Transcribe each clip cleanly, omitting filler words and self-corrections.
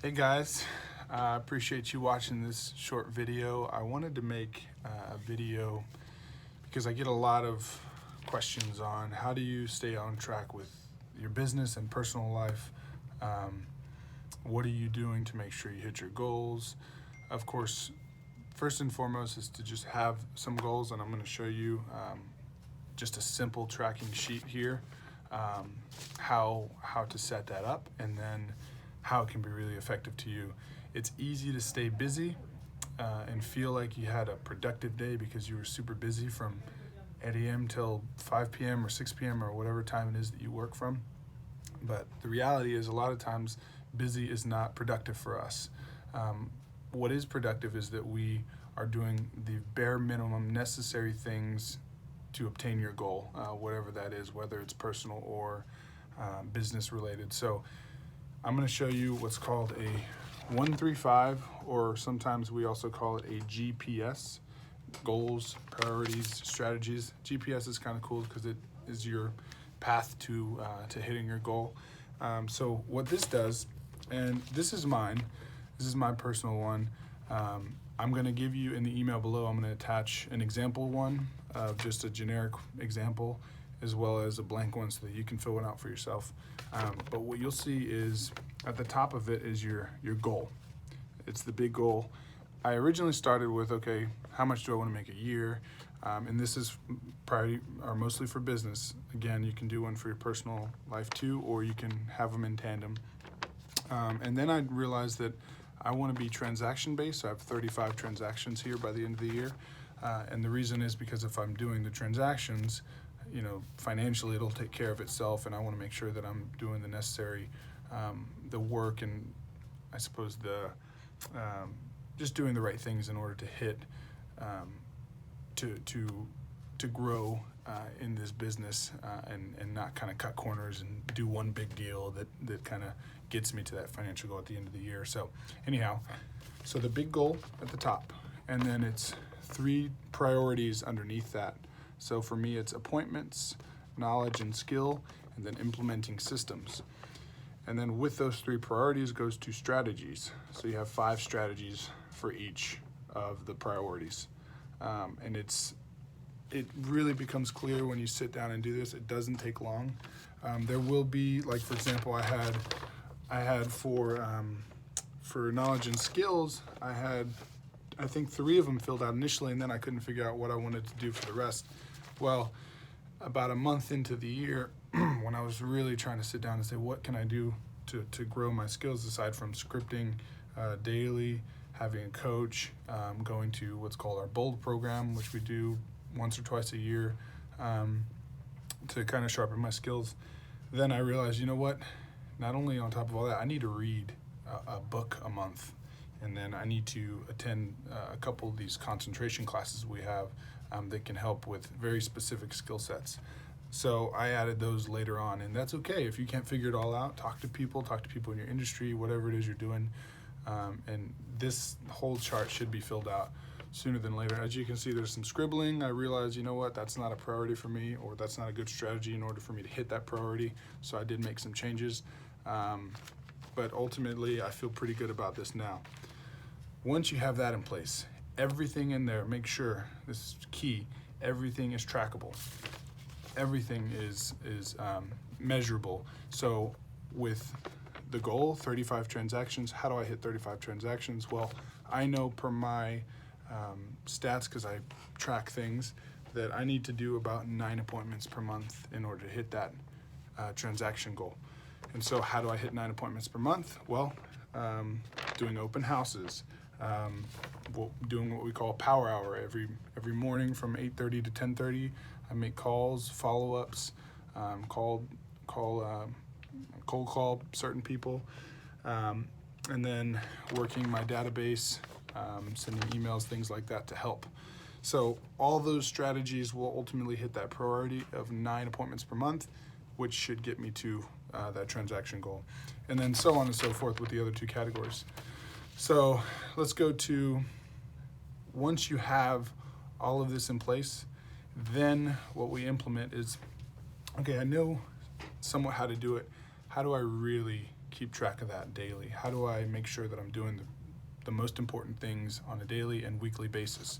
Hey guys, I appreciate you watching this short video. I wanted to make a video because I get a lot of questions on how do you stay on track with your business and personal life. Um, what are you doing to make sure you hit your goals? Of course, first and foremost is to just have some goals, and I'm going to show you just a simple tracking sheet here, how to set that up, and then how it can be really effective to you. It's easy to stay busy and feel like you had a productive day because you were super busy from 8 a.m. till 5 p.m. or 6 p.m. or whatever time it is that you work from. But the reality is a lot of times busy is not productive for us. What is productive is that we are doing the bare minimum necessary things to obtain your goal, whatever that is, whether it's personal or business related. So I'm going to show you what's called a 135, or sometimes we also call it a GPS, goals, priorities, strategies. GPS is kind of cool because it is your path to hitting your goal. So what this does, and this is mine, this is my personal one. I'm going to give you in the email below, I'm going to attach an example one of just a generic example, as well as a blank one so that you can fill one out for yourself. But what you'll see is at the top of it is your goal. It's the big goal. I originally started with, okay, how much do I want to make a year? And this is priority or mostly for business. Again, you can do one for your personal life too, or you can have them in tandem. And then I realized that I want to be transaction based. So I have 35 transactions here by the end of the year. And the reason is because if I'm doing the transactions, financially it'll take care of itself, and I want to make sure that I'm doing the necessary, the work, and I suppose just doing the right things in order to hit, to grow in this business, and not kind of cut corners and do one big deal that kind of gets me to that financial goal at the end of the year. So anyhow, so the big goal at the top, and then it's 3 priorities underneath that. So for me, it's appointments, knowledge and skill, and then implementing systems. And then with those 3 priorities goes to strategies. So you have 5 strategies for each of the priorities. And it really becomes clear when you sit down and do this. It doesn't take long. There will be, like for example, I had for knowledge and skills, I think 3 of them filled out initially, and then I couldn't figure out what I wanted to do for the rest. Well, about a month into the year, when I was really trying to sit down and say, what can I do to grow my skills aside from scripting daily, having a coach, going to what's called our BOLD program, which we do once or twice a year, to kind of sharpen my skills. Then I realized, you know what? Not only on top of all that, I need to read a book a month. And then I need to attend a couple of these concentration classes we have that can help with very specific skill sets. So I added those later on, and that's okay. If you can't figure it all out, talk to people in your industry, whatever it is you're doing. And this whole chart should be filled out sooner than later. As you can see, there's some scribbling. I realized, you know what, that's not a priority for me, or that's not a good strategy in order for me to hit that priority. So I did make some changes. But ultimately, I feel pretty good about this now. Once you have that in place, everything in there, make sure, this is key, everything is trackable. Everything is measurable. So with the goal, 35 transactions, how do I hit 35 transactions? Well, I know per my stats, because I track things, that I need to do about 9 appointments per month in order to hit that transaction goal. And so how do I hit 9 appointments per month? Well, doing open houses, doing what we call power hour every morning from 8:30 to 10:30. I make calls, follow-ups, cold call certain people, and then working my database, sending emails, things like that to help. So all those strategies will ultimately hit that priority of 9 appointments per month, which should get me to that transaction goal, and then so on and so forth with the other 2 categories. So let's go to, once you have all of this in place, then what we implement is, okay, I know somewhat how to do it. How do I really keep track of that daily? How do I make sure that I'm doing the most important things on a daily and weekly basis?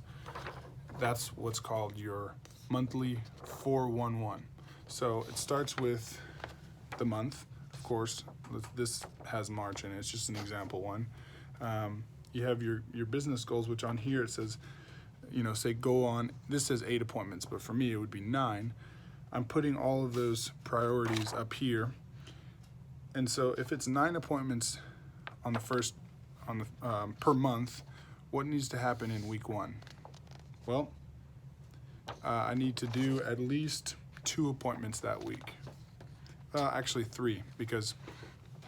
That's what's called your monthly 411. So it starts with the month, of course. This has March in it. It's just an example one. You have your business goals, which on here it says, say go on. This says 8 appointments, but for me it would be 9. I'm putting all of those priorities up here. And so if it's 9 appointments per month, what needs to happen in week 1? Well, I need to do at least 2 appointments that week. Actually 3, because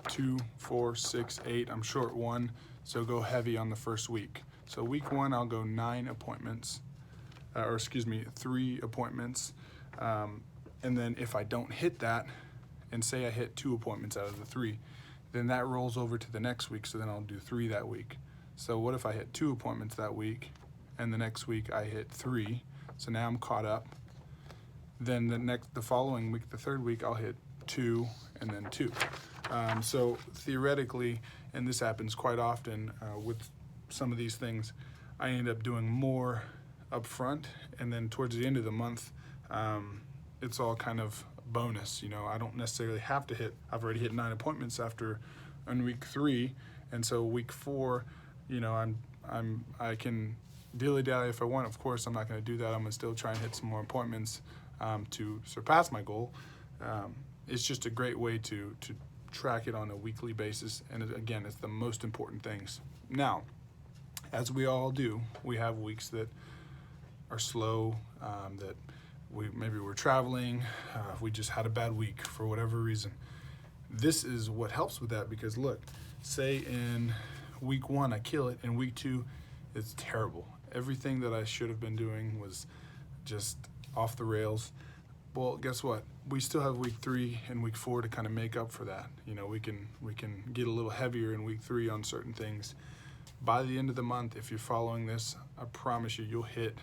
2, 4, 6, 8, I'm short 1, so go heavy on the first week. So week 1, I'll go 9 appointments, 3 appointments. And then if I don't hit that, and say I hit 2 appointments out of the 3, then that rolls over to the next week, so then I'll do 3 that week. So what if I hit 2 appointments that week, and the next week I hit 3, so now I'm caught up. Then the following week, the 3rd week, I'll hit 2 and then 2. So theoretically, and this happens quite often with some of these things, I end up doing more up front, and then towards the end of the month, it's all kind of bonus. I don't necessarily have to hit. I've already hit 9 appointments on week 3, and so week 4, I can dilly-dally if I want. Of course, I'm not going to do that. I'm going to still try and hit some more appointments to surpass my goal. It's just a great way to track it on a weekly basis, and again, it's the most important things. Now, as we all do, we have weeks that are slow, that maybe we're traveling, we just had a bad week for whatever reason. This is what helps with that, because look, say in week 1 I kill it, and week 2 it's terrible. Everything that I should have been doing was just off the rails. Well, guess what? We still have week 3 and week 4 to kind of make up for that. We can get a little heavier in week 3 on certain things. By the end of the month, if you're following this, I promise you'll hit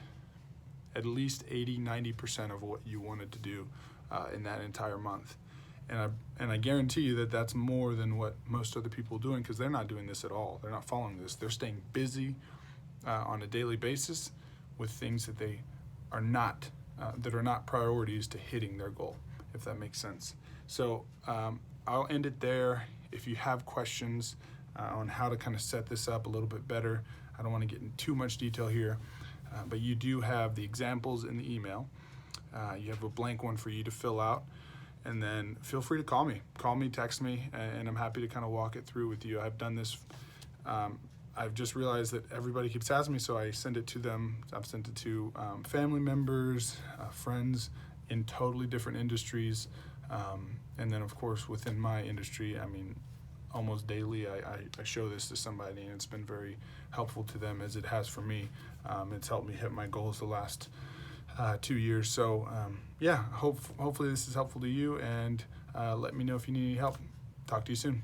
at least 80-90% of what you wanted to do in that entire month. And I guarantee you that that's more than what most other people are doing, because they're not doing this at all. They're not following this. They're staying busy on a daily basis with things that they are not priorities to hitting their goal, if that makes sense. So I'll end it there. If you have questions on how to kind of set this up a little bit better, I don't want to get in too much detail here, but you do have the examples in the email. You have a blank one for you to fill out, and then feel free to call me, text me, and I'm happy to kind of walk it through with you. I've done this. I've just realized that everybody keeps asking me, so I send it to them. I've sent it to family members, friends in totally different industries, and then of course within my industry, almost daily I show this to somebody, and it's been very helpful to them as it has for me. It's helped me hit my goals the last 2 years. So hopefully this is helpful to you, and let me know if you need any help. Talk to you soon.